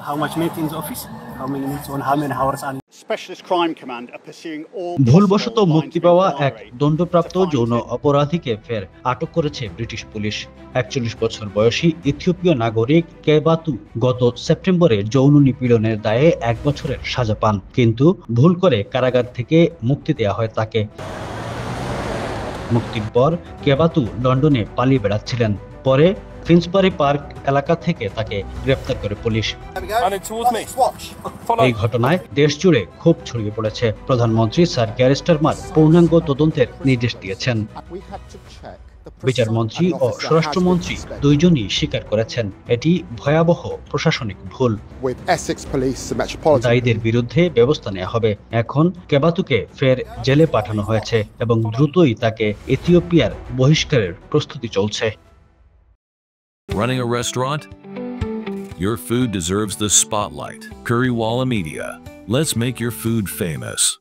how much minutes in the office, how many minutes on how many hours and Specialist Crime Command are pursuing all ভুলবশত possible মুক্তি lines of পাওয়া এক inquiry দণ্ডপ্রাপ্ত to find যৌন him. অপরাধীকে ফের আটক করেছে ব্রিটিশ পুলিশ ৪১ বছর বয়সী ইথিওপীয় নাগরিক কেবাতু গত সেপ্টেম্বরে যৌন নিপীড়নের দায়ে ১ বছরের সাজা পান, কিন্তু ভুল করে কারাগার থেকে মুক্তি দেওয়া হয় তাকে। মুক্তির পর কেবাতু লন্ডনে পালিয়ে বেড়াচ্ছিলেন। পরে ফিন্সবারি পার্ক এলাকা থেকে তাকে গ্রেফতার করে পুলিশ। এই ঘটনায় দেশজুড়ে ক্ষোভ ছড়িয়ে পড়েছে। প্রধানমন্ত্রী স্যার কেয়ার স্টারমার পূর্ণাঙ্গ তদন্তের নির্দেশ দিয়েছেন। বিচারমন্ত্রী ও স্বরাষ্ট্রমন্ত্রী দুইজনই স্বীকার করেছেন এটি ভয়াবহ প্রশাসনিক ভুল। দায়ীদের বিরুদ্ধে ব্যবস্থা নেওয়া হবে। এখন কেবাতুকে ফের জেলে পাঠানো হয়েছে এবং দ্রুতই তাকে ইথিওপিয়ার বহিষ্কারের প্রস্তুতি চলছে। Running a restaurant? Your food deserves the spotlight. Currywalla Media. Let's make your food famous.